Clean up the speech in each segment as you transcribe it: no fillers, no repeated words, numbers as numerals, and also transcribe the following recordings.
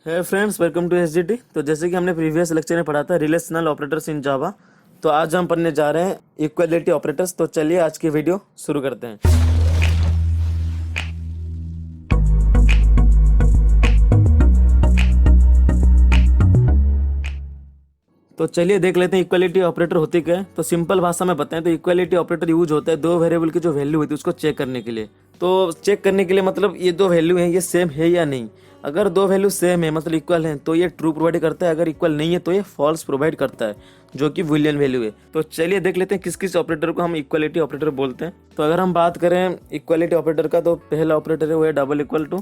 है friends, welcome to SGT. तो जैसे कि हमने प्रीवियस लेक्चर में पढ़ा था रिलेशनल ऑपरेटर्स इन जावा, तो आज हम पढ़ने जा रहे हैं इक्वालिटी ऑपरेटर्स। तो चलिए आज की वीडियो शुरू करते हैं। तो चलिए देख लेते हैं इक्वालिटी ऑपरेटर होती क्या है। तो सिंपल भाषा में बताएं तो इक्वालिटी ऑपरेटर यूज होता है दो वेरिएबल की जो वैल्यू होती है उसको चेक करने के लिए। तो चेक करने के लिए मतलब ये दो वैल्यू हैं ये सेम है या नहीं। अगर दो वैल्यू सेम है मतलब इक्वल है तो ये ट्रू प्रोवाइड करता है, अगर इक्वल नहीं है तो ये फॉल्स प्रोवाइड करता है, जो कि बूलियन वैल्यू है। तो चलिए देख लेते हैं किस किस ऑपरेटर को हम इक्वालिटी ऑपरेटर बोलते हैं। तो अगर हम बात करें इक्वालिटी ऑपरेटर का, तो पहला ऑपरेटर है वो है डबल इक्वल टू,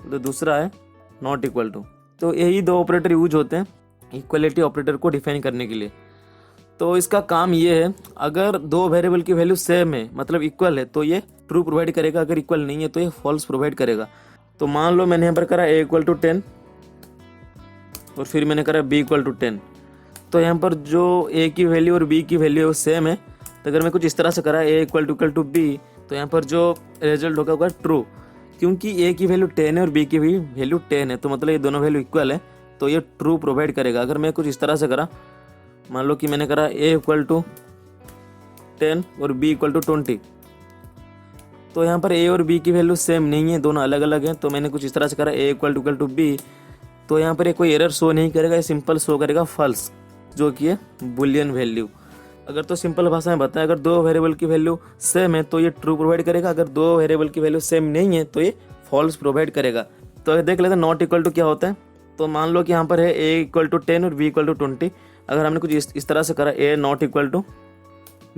तो दूसरा है नॉट इक्वल टू। तो यही दो ऑपरेटर यूज होते हैं इक्वलिटी ऑपरेटर को डिफाइन करने के लिए। तो इसका काम ये है, अगर दो वेरिएबल की वैल्यू सेम है मतलब इक्वल है तो ये ट्रू प्रोवाइड करेगा, अगर इक्वल नहीं है तो ये फॉल्स प्रोवाइड करेगा। तो मान लो मैंने यहाँ पर करा a इक्वल टू 10 और फिर मैंने करा b इक्वल टू 10। तो यहाँ पर जो a की वैल्यू और b की वैल्यू सेम है, तो अगर मैं कुछ इस तरह से करा a इक्वल टू b, तो यहाँ पर जो रिजल्ट होगा ट्रू, क्योंकि a की वैल्यू 10 है और b की भी वैल्यू 10 है, तो मतलब ये दोनों वैल्यू इक्वल है, तो ये ट्रू प्रोवाइड करेगा। अगर मैं कुछ इस तरह से करा, मान लो कि मैंने करा a इक्वल टू 10 और b इक्वल टू 20, तो यहाँ पर a और b की वैल्यू सेम नहीं है, दोनों अलग अलग हैं। तो मैंने कुछ इस तरह से करा a इक्वल टू b, तो यहाँ पर कोई एरर शो नहीं करेगा, ये सिंपल शो करेगा फॉल्स, जो कि है बुलियन वैल्यू। अगर तो सिंपल भाषा में बताएं, अगर दो वेरिएबल की वैल्यू सेम है तो ये ट्रू प्रोवाइड करेगा, अगर दो वेरिएबल की वैल्यू सेम नहीं है तो ये फॉल्स प्रोवाइड करेगा। तो देख लेते हैं नॉट इक्वल टू क्या होता है। तो मान लो कि यहाँ पर है a इक्वल टू 10 और b इक्वल टू 20। अगर हमने कुछ इस तरह से करा a not equal to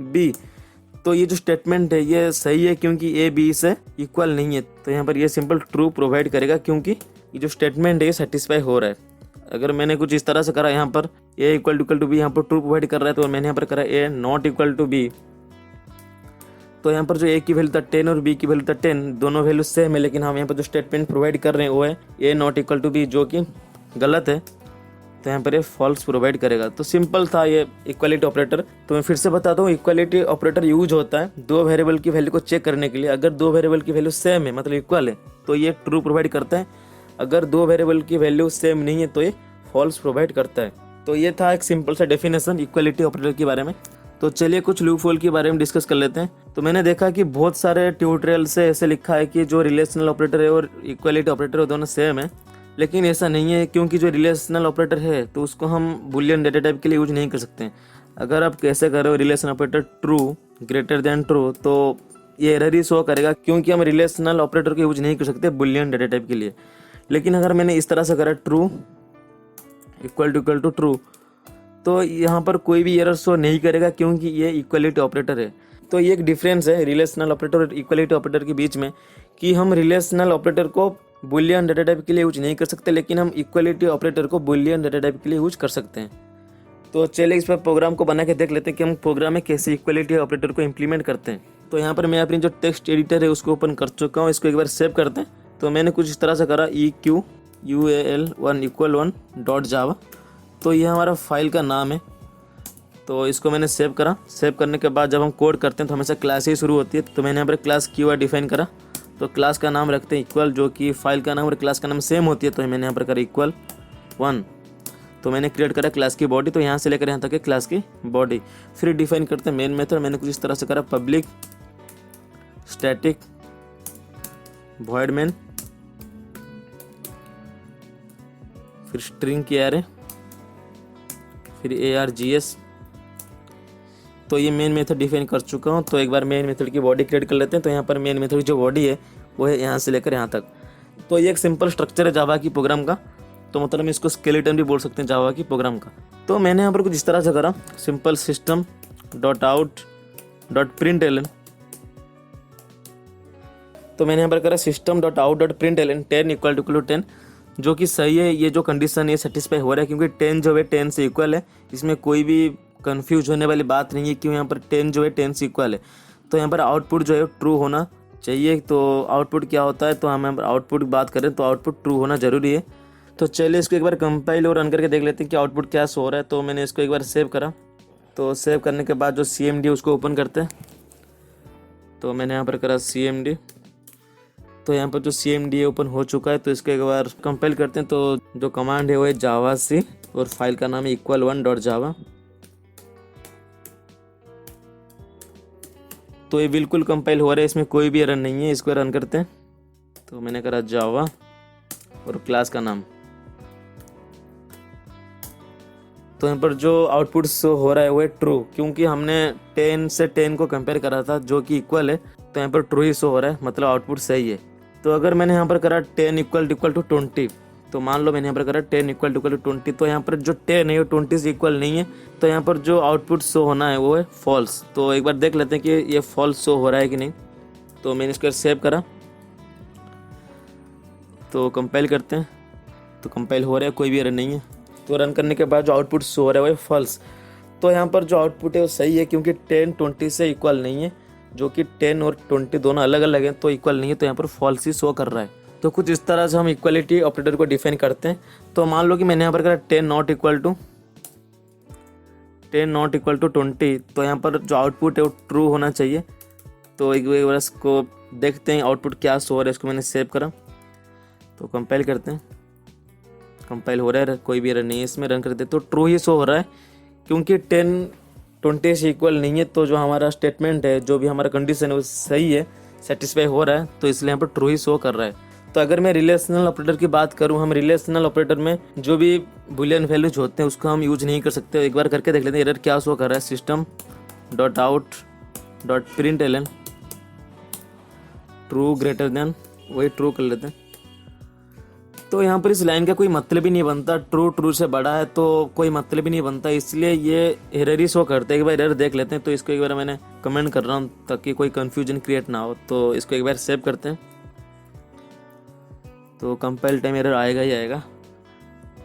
b, तो ये जो स्टेटमेंट है ये सही है क्योंकि a b से इक्वल नहीं है, तो यहाँ पर ये सिंपल ट्रू प्रोवाइड करेगा क्योंकि ये जो स्टेटमेंट है ये सेटिस्फाई हो रहा है। अगर मैंने कुछ इस तरह से करा, यहाँ पर a इक्वल टू b यहाँ पर ट्रू प्रोवाइड कर रहा है, तो मैंने यहाँ पर करा a not equal to b, तो यहाँ पर जो a की वैल्यू था 10 और b की वैल्यू था 10, दोनों वैल्यू सेम है, लेकिन हम यहाँ पर जो स्टेटमेंट प्रोवाइड कर रहे हैं वो है a not equal to b, जो कि गलत है, तो यहाँ पर ये फॉल्स प्रोवाइड करेगा। तो सिंपल था ये इक्वालिटी ऑपरेटर। तो मैं फिर से बताता हूँ, इक्वालिटी ऑपरेटर यूज होता है दो वेरिएबल की वैल्यू को चेक करने के लिए। अगर दो वेरिएबल की वैल्यू सेम है मतलब इक्वल है तो ये ट्रू प्रोवाइड करता है, अगर दो वेरिएबल की वैल्यू सेम नहीं है तो ये फॉल्स प्रोवाइड करता है। तो ये था एक सिंपल सा डेफिनेशन इक्वालिटी ऑपरेटर के बारे में। तो चलिए कुछ लूप होल के बारे में डिस्कस कर लेते हैं। तो मैंने देखा कि बहुत सारे ट्यूटोरियल से ऐसे लिखा है कि जो रिलेशनल ऑपरेटर है और इक्वालिटी ऑपरेटर है दोनों सेम है, लेकिन ऐसा नहीं है, क्योंकि जो रिलेशनल ऑपरेटर है तो उसको हम बुलियन डेटा टाइप के लिए यूज नहीं कर सकते हैं। अगर आप कैसे कर रहे हो relation operator true greater than true, तो ये एरर ही शो करेगा क्योंकि हम रिलेशनल ऑपरेटर को यूज नहीं कर सकते बुलियन डेटा टाइप के लिए। लेकिन अगर मैंने इस तरह से करा ट्रू इक्वल टू ट्रू, तो यहाँ पर कोई भी एरर शो नहीं करेगा क्योंकि ये इक्वलिटी ऑपरेटर है। तो ये एक डिफरेंस है रिलेशनल ऑपरेटर और इक्वलिटी ऑपरेटर के बीच में, कि हम रिलेशनल ऑपरेटर को बुलियन डेटा टाइप के लिए यूज नहीं कर सकते, लेकिन हम इक्वलिटी ऑपरेटर को बुलियन डेटा टाइप के लिए यूज कर सकते हैं। तो चलिए इस पर प्रोग्राम को बना के देख लेते हैं कि हम प्रोग्राम में कैसे इक्वलिटी ऑपरेटर को इम्प्लीमेंट करते हैं। तो यहाँ पर मैं अपनी जो टेक्स्ट एडिटर है उसको ओपन कर चुका हूँ, इसको एक बार सेव करते हैं। तो मैंने कुछ इस तरह से करा EQUAL1 इक्वल 1 डॉट जावा, तो ये हमारा फाइल का नाम है। तो इसको मैंने सेव करा। सेव करने के बाद जब हम कोड करते हैं तो हमेशा क्लास ही शुरू होती है, तो मैंने यहाँ पर क्लास QA डिफाइन करा। तो क्लास का नाम रखते हैं इक्वल, जो कि फाइल का नाम और क्लास का नाम सेम होती है, तो मैंने यहाँ पर करा इक्वल 1। तो मैंने क्रिएट करा क्लास की बॉडी, तो यहाँ से लेकर यहाँ तक है क्लास की बॉडी। फिर डिफाइन करते हैं मेन मेथड। मैंने कुछ इस तरह से करा पब्लिक स्टैटिक वॉइड मेन, फिर स्ट्रिंग की एरे, फिर ARGS। तो ये मेन मेथड डिफाइन कर चुका हूँ। तो एक बार मेन मेथड की बॉडी क्रिएट कर लेते हैं। तो यहाँ पर मेन मेथड की जो बॉडी है वो है यहाँ से लेकर यहाँ तक। तो ये एक सिंपल स्ट्रक्चर है जावा की प्रोग्राम का, तो मतलब हम इसको स्केलेटन भी बोल सकते हैं जावा की प्रोग्राम का। तो मैंने यहाँ पर कुछ इस तरह से करा simple system dot out dot print, तो मैंने यहाँ पर करा system dot out dot print 10 equal to 10, जो कि सही है। ये जो कंडीशन है सेटिस्फाई हो रहा है क्योंकि 10 जो है 10 से इक्वल है, इसमें कोई भी कंफ्यूज होने वाली बात नहीं है, क्यों यहाँ पर 10 जो है 10 से इक्वल है। तो यहाँ पर आउटपुट जो है ट्रू होना चाहिए। तो आउटपुट क्या होता है, तो हम यहाँ पर आउटपुट की बात करें तो आउटपुट ट्रू होना ज़रूरी है। तो चलिए इसको एक बार कंपाइल और रन करके देख लेते हैं कि आउटपुट क्या शो हो रहा है। तो मैंने इसको एक बार सेव करा। तो सेव करने के बाद जो CMD उसको ओपन करते हैं। तो मैंने यहाँ पर करा CMD तो यहाँ पर जो CMD ओपन हो चुका है, तो इसको एक बार कंपाइल करते हैं। तो जो कमांड है वो है जावा सी और फाइल का नाम है equal1.java। तो ये बिल्कुल कंपाइल हो रहा है, इसमें कोई भी एरर नहीं है। इसको रन करते हैं। तो मैंने करा जावा और क्लास का नाम। तो यहाँ पर जो आउटपुट शो हो रहा है वो है ट्रू, क्योंकि हमने 10 से 10 को कंपेयर करा था जो कि इक्वल है। तो यहाँ पर ट्रू ही शो हो रहा है, मतलब आउटपुट सही है। तो अगर मैंने यहाँ पर करा 10 इक्वल टू 20, तो मान लो मैंने यहाँ पर करा 10 इक्वल टू 20, तो यहाँ पर जो 10 है वो 20 से इक्वल नहीं है। तो यहाँ पर जो आउटपुट शो होना है वो है फॉल्स। तो एक बार देख लेते हैं कि ये फॉल्स शो हो रहा है कि नहीं। तो मैंने इसको सेव करा, तो कंपाइल करते हैं। तो कंपाइल हो रहा है, कोई भी एरर नहीं है। तो रन करने के बाद जो आउटपुट शो हो रहा है वो है फॉल्स। तो यहाँ पर जो आउटपुट है वो सही है, क्योंकि 10 20 से इक्वल नहीं है, जो कि 10 और 20 दोनों अलग अलग हैं, तो इक्वल नहीं है। तो यहाँ पर फॉल्स ही शो कर रहा है। तो कुछ इस तरह से हम इक्वलिटी ऑपरेटर को डिफाइन करते हैं। तो मान लो कि मैंने यहाँ पर करा 10 नॉट इक्वल टू 20, तो यहाँ पर जो आउटपुट है वो ट्रू होना चाहिए। तो एक बार इसको देखते हैं आउटपुट क्या शो हो रहा है। इसको मैंने सेव करा, तो कंपाइल करते हैं। कंपाइल हो रहा है, कोई भी एरर नहीं है इसमें। रन करते हैं तो ट्रू ही शो हो रहा है, क्योंकि 10 20 से इक्वल नहीं है। तो जो हमारा स्टेटमेंट है, जो भी हमारा कंडीशन है वो सही है, सेटिस्फाई हो रहा है। तो इसलिए यहाँ पर ट्रू ही शो कर रहा है। तो अगर मैं रिलेशनल ऑपरेटर की बात करूँ, हम रिलेशनल ऑपरेटर में जो भी बुलियन वैल्यूज होते हैं उसको हम यूज नहीं कर सकते। एक बार करके देख लेते हैं एरर क्या शो कर रहा है। system.out.println ट्रू ग्रेटर देन, वही ट्रू कर लेते हैं। तो यहाँ पर इस लाइन का कोई मतलब ही नहीं बनता। ट्रू से बड़ा है तो कोई मतलब ही नहीं बनता, इसलिए ये एरर ही शो करते हैं। एक बार एरर देख लेते हैं। तो इसको एक बार मैंने कमेंट कर रहा हूँ ताकि कोई कन्फ्यूजन क्रिएट ना हो। तो इसको एक बार सेव करते हैं। तो कंपाइल टाइम एरर आएगा ही आएगा।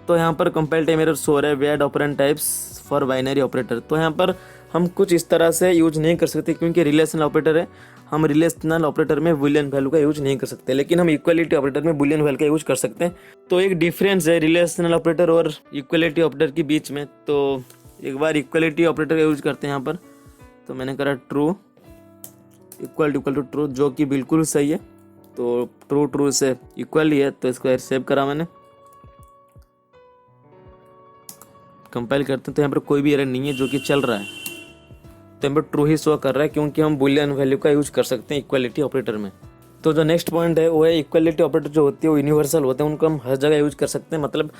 तो यहाँ पर कंपाइल टाइम एरर शो रहा है bad operand types for binary operator. तो यहाँ पर हम कुछ इस तरह से यूज नहीं कर सकते, क्योंकि रिलेशनल ऑपरेटर है। हम रिलेशनल ऑपरेटर में बुलियन वैल्यू का यूज नहीं कर सकते, लेकिन हम इक्वलिटी ऑपरेटर में बुलियन वैल्यू का यूज कर सकते हैं। तो एक डिफरेंस है रिलेशनल ऑपरेटर और इक्वलिटी ऑपरेटर के बीच में। तो एक बार इक्वलिटी ऑपरेटर का यूज करते हैं यहाँ पर। तो मैंने करा ट्रू इक्वल टू ट्रू, जो कि बिल्कुल सही है। तो ट्रू से इक्वल ही है। तो इसको सेव करा मैंने, कंपाइल करते हैं। तो यहाँ पर कोई भी एरर नहीं है, जो कि चल रहा है। तो यहाँ पर ट्रू ही शो कर रहा है, क्योंकि हम बुलियन वैल्यू का यूज कर सकते हैं इक्वलिटी ऑपरेटर में। तो जो नेक्स्ट पॉइंट है वो है इक्वलिटी ऑपरेटर जो होती है वो यूनिवर्सल होते हैं। उनको हम हर जगह यूज कर सकते हैं, मतलब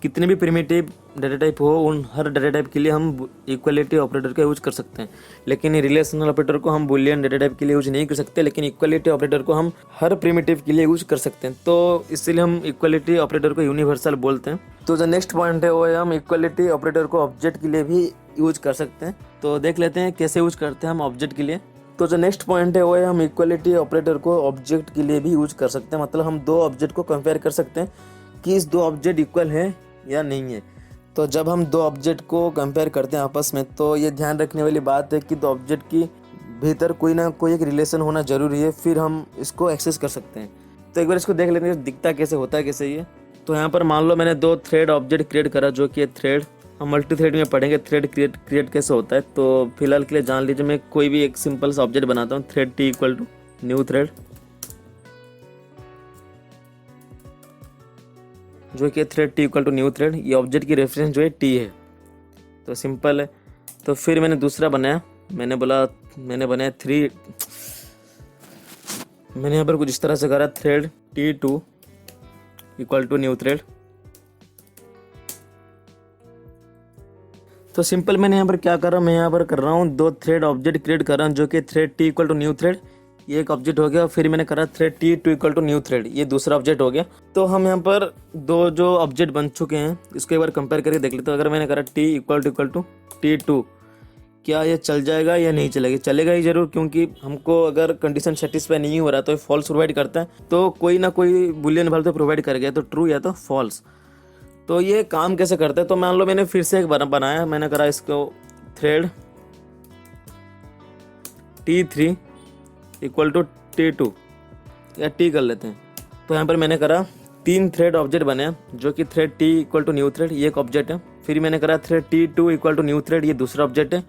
कितने भी प्रिमिटिव डाटा टाइप हो, उन हर डाटा टाइप के लिए हम इक्वलिटी ऑपरेटर का यूज कर सकते हैं। लेकिन रिलेशनल ऑपरेटर को हम बुलियन डाटा टाइप के लिए यूज नहीं कर सकते, लेकिन इक्वलिटी ऑपरेटर को हम हर प्रिमिटिव के लिए यूज कर सकते हैं। तो इसलिए हम इक्वलिटी ऑपरेटर को यूनिवर्सल बोलते हैं। तो जो नेक्स्ट पॉइंट है वो है हम इक्वलिटी ऑपरेटर को ऑब्जेक्ट के लिए भी यूज कर सकते हैं। तो देख लेते हैं कैसे यूज करते हैं हम ऑब्जेक्ट के लिए। तो जो नेक्स्ट पॉइंट है वो है हम इक्वलिटी ऑपरेटर को ऑब्जेक्ट के लिए भी यूज कर सकते हैं। मतलब हम दो ऑब्जेक्ट को कंपेयर कर सकते हैं कि इस दो ऑब्जेक्ट इक्वल है या नहीं है। तो जब हम दो ऑब्जेक्ट को कंपेयर करते हैं आपस में, तो ये ध्यान रखने वाली बात है कि दो ऑब्जेक्ट की भीतर कोई ना कोई एक रिलेशन होना जरूरी है, फिर हम इसको एक्सेस कर सकते हैं। तो एक बार इसको देख लेते हैं दिखता कैसे होता है कैसे ये। तो यहाँ पर मान लो मैंने दो थ्रेड ऑब्जेक्ट क्रिएट करा, जो कि थ्रेड हम मल्टी थ्रेड में पढ़ेंगे थ्रेड क्रिएट कैसे होता है। तो फिलहाल के लिए जान लीजिए, मैं कोई भी एक सिंपल सा ऑब्जेक्ट बनाता हूँ। Thread T equal to new thread, जो कि thread T equal to new thread. ये ऑब्जेक्ट की रेफरेंस जो है टी है, तो सिंपल है। तो फिर मैंने दूसरा बनाया, मैंने बनाया मैंने यहाँ पर कुछ इस तरह से करा thread T2 equal to new thread. तो सिंपल मैंने यहाँ पर क्या कर रहा हूँ, मैं यहाँ पर कर रहा हूँ दो थ्रेड ऑब्जेक्ट क्रिएट कर रहा हूँ, जो कि thread T equal to new thread, ये एक ऑब्जेक्ट हो गया। फिर मैंने करा thread T2 equal to new thread, ये दूसरा ऑब्जेक्ट हो गया। तो हम यहाँ पर दो जो ऑब्जेक्ट बन चुके हैं इसको एक बार कंपेयर करके देख लेते हैं। अगर मैंने करा T इक्वल टू T2, क्या ये चल जाएगा या नहीं चलेगा? चलेगा ही जरूर, क्योंकि हमको अगर कंडीशन सेटिस्फाई नहीं हो रहा तो फॉल्स प्रोवाइड करता है। तो कोई ना कोई बुलियन वैल्यू तो प्रोवाइड कर गया, तो ट्रू या तो फॉल्स। तो ये काम कैसे करता है, तो मान लो मैंने फिर से एक बार बनाया, मैंने करा इसको thread T3 equal to T2 या T कर लेते हैं। तो यहाँ पर मैंने करा तीन थ्रेड ऑब्जेक्ट बनाया, जो कि thread T equal to new thread, ये एक ऑब्जेक्ट है। फिर मैंने करा thread T2 equal to new thread, ये दूसरा ऑब्जेक्ट है।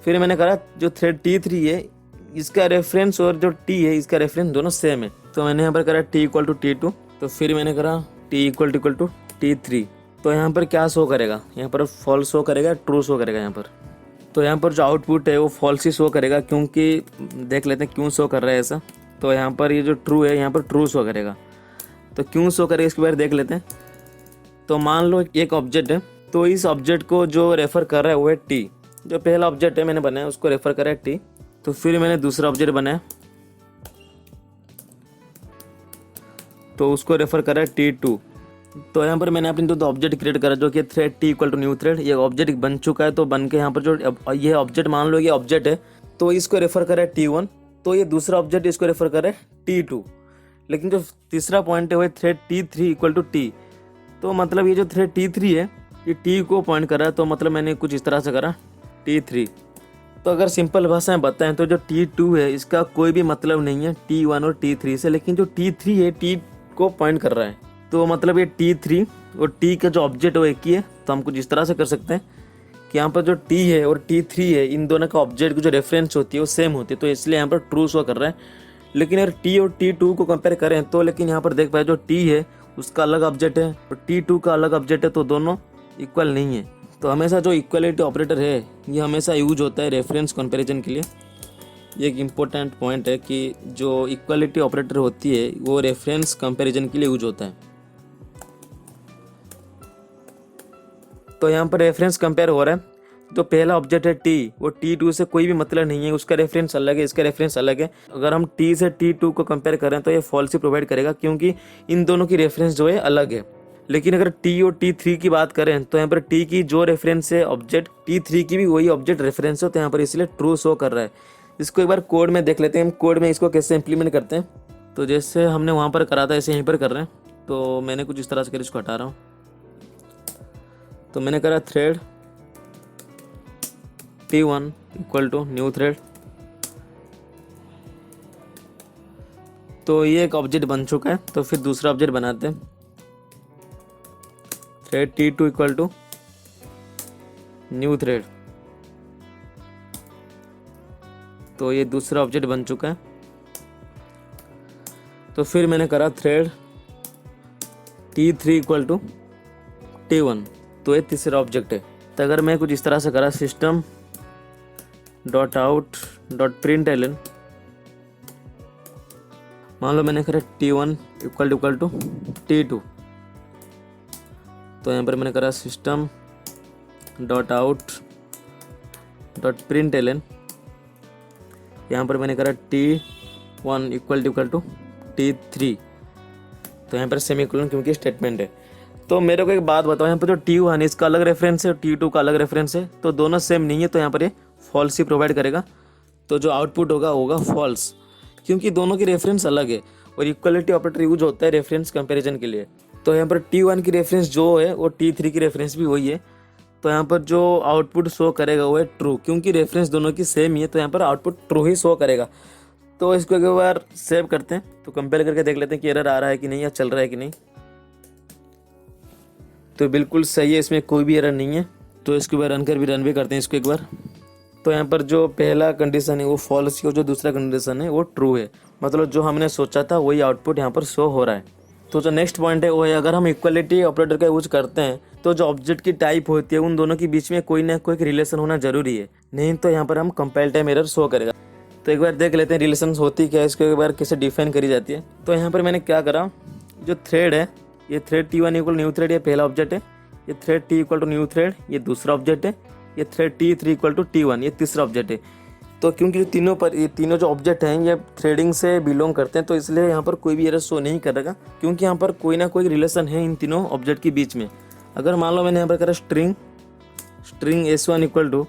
फिर मैंने करा जो थ्रेड T3 है इसका रेफरेंस और जो T है इसका रेफरेंस दोनों सेम है, तो मैंने यहाँ पर करा t इक्वल टू T2, तो फिर मैंने करा t इक्वल टू T3। तो यहाँ पर क्या शो करेगा, यहाँ पर फॉल्स शो करेगा, ट्रू शो करेगा यहाँ पर। तो यहाँ पर जो आउटपुट है वो फॉल्स ही शो करेगा, क्योंकि देख लेते हैं क्यों शो कर रहा है ऐसा। तो यहाँ पर ये जो ट्रू है यहाँ पर ट्रू शो करेगा। तो क्यों शो करेगा इसके बारे में देख लेते हैं। तो मान लो एक ऑब्जेक्ट है, तो इस ऑब्जेक्ट को जो रेफ़र कर रहा है वो है टी। जो पहला ऑब्जेक्ट है मैंने बनाया उसको रेफ़र करा है टी। तो फिर मैंने दूसरा ऑब्जेक्ट बनाया तो उसको रेफ़र करा है T2। तो यहाँ पर मैंने अपने दो ऑब्जेक्ट क्रिएट करा जो कि thread t equal to new thread. ये ऑब्जेक्ट बन चुका है, तो बन के यहाँ पर जो ये ऑब्जेक्ट मान लो ये ऑब्जेक्ट है, तो इसको रेफ़र करा है T1। तो ये दूसरा ऑब्जेक्ट इसको रेफ़र करा है T2। लेकिन जो तीसरा पॉइंट है वो thread T3 equal to T। तो मतलब ये जो थ्रेड T3 है ये T को पॉइंट कर रहा है, तो मतलब मैंने कुछ इस तरह से करा T3। तो अगर सिंपल भाषा में बताएं तो जो T2 है इसका कोई भी मतलब नहीं है T1 और T3 से, लेकिन जो T3 है T को पॉइंट कर रहा है। तो मतलब ये T3 और T का जो ऑब्जेक्ट है वो एक ही है। तो हम कुछ इस तरह से कर सकते हैं कि यहाँ पर जो T है और T3 है इन दोनों का ऑब्जेक्ट की जो रेफरेंस होती है वो सेम होती है, तो इसलिए यहाँ पर ट्रू शो कर रहा है। लेकिन अगर T और T2 को कंपेयर करें तो लेकिन यहाँ पर देख पाए जो T है उसका अलग ऑब्जेक्ट है और T2 का अलग ऑब्जेक्ट है, तो दोनों इक्वल नहीं है। तो हमेशा जो इक्वलिटी ऑपरेटर है ये हमेशा यूज होता है रेफरेंस कंपैरिजन के लिए। ये एक इम्पोर्टेंट पॉइंट है कि जो इक्वलिटी ऑपरेटर होती है वो रेफरेंस कंपैरिजन के लिए यूज होता है। तो यहाँ पर रेफरेंस कंपेयर हो रहा है। तो पहला ऑब्जेक्ट है T, वो T2 से कोई भी मतलब नहीं है, उसका रेफरेंस अलग है, इसका रेफरेंस अलग है। अगर हम T से T2 को कंपेयर करें तो ये फॉल्स ही प्रोवाइड करेगा, क्योंकि इन दोनों की रेफरेंस जो है अलग है। लेकिन अगर T और T3 की बात करें तो यहाँ पर T की जो रेफरेंस है ऑब्जेक्ट, T3 की भी वही ऑब्जेक्ट रेफरेंस है, तो यहाँ पर इसलिए ट्रू शो कर रहा है। इसको एक बार कोड में देख लेते हैं, हम कोड में इसको कैसे इम्प्लीमेंट करते हैं। तो जैसे हमने वहाँ पर करा था ऐसे यहीं पर कर रहे हैं। तो मैंने कुछ इस तरह से कर इसको हटा रहा हूँ। तो मैंने करा thread T1 equal to new thread. तो ये एक ऑब्जेक्ट बन चुका है, तो फिर दूसरा ऑब्जेक्ट बनाते हैं। Thread T2 equal to new thread. तो ये दूसरा ऑब्जेक्ट बन चुका है। तो फिर मैंने करा thread T3 equal to T1। तो ये तीसरा ऑब्जेक्ट है। तो अगर मैं कुछ इस तरह से करा system dot out dot println, मान लो मैंने करा T1 इक्वल टू T2। तो यहाँ पर मैंने करा system dot out dot println, यहाँ पर मैंने करा T1 इक्वल टू T3। तो यहाँ पर सेमीकोलन क्योंकि स्टेटमेंट है। तो मेरे को एक बात बताओ, यहाँ पर जो T1 है इसका अलग रेफरेंस है और T2 का अलग रेफरेंस है, तो दोनों सेम नहीं है, तो यहाँ पर ये फॉल्स ही प्रोवाइड करेगा। तो जो आउटपुट होगा फॉल्स, क्योंकि दोनों की रेफरेंस अलग है और इक्वलिटी ऑपरेटर यूज होता है रेफरेंस कंपैरिजन के लिए। तो यहाँ पर T1 की रेफरेंस जो है वो T3 की रेफरेंस भी वही है, तो यहाँ पर जो आउटपुट शो करेगा वो है ट्रू, क्योंकि रेफरेंस दोनों की सेम ही है, तो यहाँ पर आउटपुट ट्रू ही शो करेगा। तो इसको एक बार सेव करते हैं, तो कंपेयर करके देख लेते हैं कि एरर आ रहा है कि नहीं या चल रहा है कि नहीं। तो बिल्कुल सही है, इसमें कोई भी एरर नहीं है। तो इसके बाद रन भी करते हैं इसको एक बार। तो यहाँ पर जो पहला कंडीशन है वो फॉल्स है और जो दूसरा कंडीशन है वो ट्रू है, मतलब जो हमने सोचा था वही आउटपुट यहाँ पर शो हो रहा है। तो जो नेक्स्ट पॉइंट है वो है, अगर हम इक्वलिटी ऑपरेटर का यूज करते हैं तो जो ऑब्जेक्ट की टाइप होती है उन दोनों के बीच में कोई ना कोई रिलेशन होना जरूरी है, नहीं तो यहाँ पर हम कंपाइल टाइम एरर शो करेगा। तो एक बार देख लेते हैं रिलेशन होती क्या है, इसको एक बार कैसे डिफाइन करी जाती है। तो यहाँ पर मैंने क्या करा, जो थ्रेड है ये thread T1 equal new thread, ये पहला ऑब्जेक्ट है। ये thread T equal to new thread, ये दूसरा ऑब्जेक्ट है। ये thread T3 equal to T1, ये तीसरा ऑब्जेक्ट है। तो क्योंकि ये तीनों जो ऑब्जेक्ट हैं ये थ्रेडिंग से बिलोंग करते हैं, तो इसलिए यहाँ पर कोई भी एरर शो नहीं करेगा, क्योंकि यहाँ पर कोई ना कोई रिलेशन है इन तीनों ऑब्जेक्ट के बीच में। अगर मान लो मैंने यहाँ पर करा string S1 equal to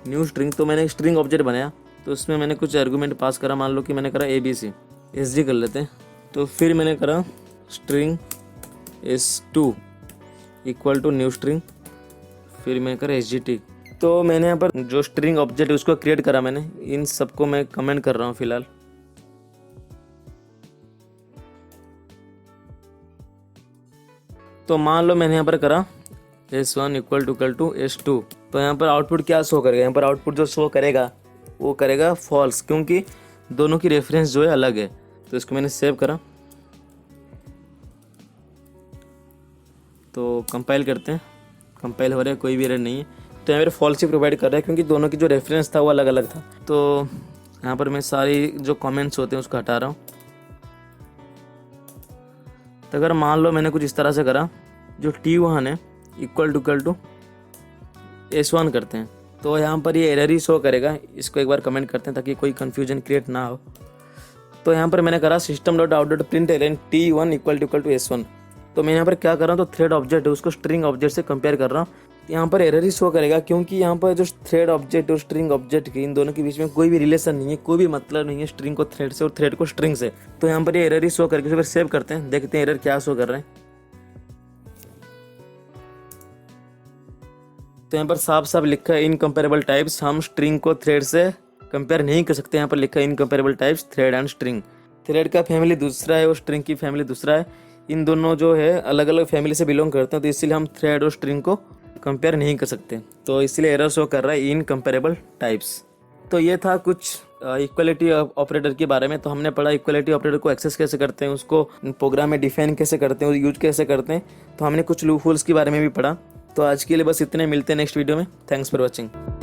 new string, तो मैंने एक स्ट्रिंग ऑब्जेक्ट बनाया, तो उसमें मैंने कुछ आर्गूमेंट पास करा। मान लो कि मैंने करा ABC, SG कर लेते हैं। तो फिर मैंने करा string S2 equal to new string, फिर मैंने करा SGT। तो मैंने यहाँ पर जो स्ट्रिंग ऑब्जेक्ट उसको क्रिएट करा मैंने, इन सबको मैं कमेंट कर रहा हूँ फिलहाल। तो मान लो मैंने यहाँ पर करा S1 इक्वल टू S2। तो यहाँ पर आउटपुट क्या शो करेगा, यहाँ पर आउटपुट जो शो करेगा वो करेगा फॉल्स, क्योंकि दोनों की रेफरेंस जो है अलग है। तो इसको मैंने सेव करा, तो कंपाइल करते हैं। कंपाइल हो रहा है, कोई भी एरर नहीं है। तो यहाँ पर फॉल्स ही प्रोवाइड कर रहा है क्योंकि दोनों की जो रेफरेंस था वो अलग अलग था। तो यहाँ पर मैं सारी जो कमेंट्स होते हैं उसको हटा रहा हूँ। तो अगर मान लो मैंने कुछ इस तरह से करा, जो T1 है इक्वल टू S1 करते हैं, तो यहाँ पर ये एरर ही शो करेगा। इसको एक बार कमेंट करते हैं ताकि कोई कन्फ्यूजन क्रिएट ना हो। तो यहाँ पर मैंने करा system.out.println T1 equal to S1। तो मैं यहाँ पर क्या कर रहा हूँ, तो थ्रेड ऑब्जेक्ट है उसको स्ट्रिंग ऑब्जेक्ट से कंपेयर कर रहा हूँ। यहाँ पर एरर ही शो करेगा क्योंकि यहाँ पर जो थ्रेड ऑब्जेक्ट और स्ट्रिंग ऑब्जेक्ट के इन दोनों के बीच में कोई भी रिलेशन नहीं है, कोई भी मतलब नहीं है स्ट्रिंग को थ्रेड से और थ्रेड को स्ट्रिंग से। तो यहाँ पर ये एरर ही शो करके फिर सेव करते हैं, देखते हैं एरर क्या शो कर रहे हैं। तो यहाँ पर साफ साफ लिखा है इनकम्पेरेबल टाइप्स। हम स्ट्रिंग को थ्रेड से कंपेयर नहीं कर सकते। यहाँ पर लिखा है incomparable types thread and string. Thread का फैमिली दूसरा है और स्ट्रिंग की फैमिली दूसरा है। इन दोनों जो है अलग अलग फैमिली से बिलोंग करते हैं, तो इसीलिए हम थ्रेड और स्ट्रिंग को कंपेयर नहीं कर सकते। तो इसलिए एरर शो कर रहा है इनकम्पेरेबल टाइप्स। तो ये था कुछ इक्वलिटी ऑपरेटर के बारे में। तो हमने पढ़ा इक्वलिटी ऑपरेटर को एक्सेस कैसे करते हैं, उसको प्रोग्राम में डिफाइन कैसे करते हैं और यूज कैसे करते हैं। तो हमने कुछ लूपहोल्स के बारे में भी पढ़ा। तो आज के लिए बस इतने, मिलते हैं नेक्स्ट वीडियो में। Thanks for watching.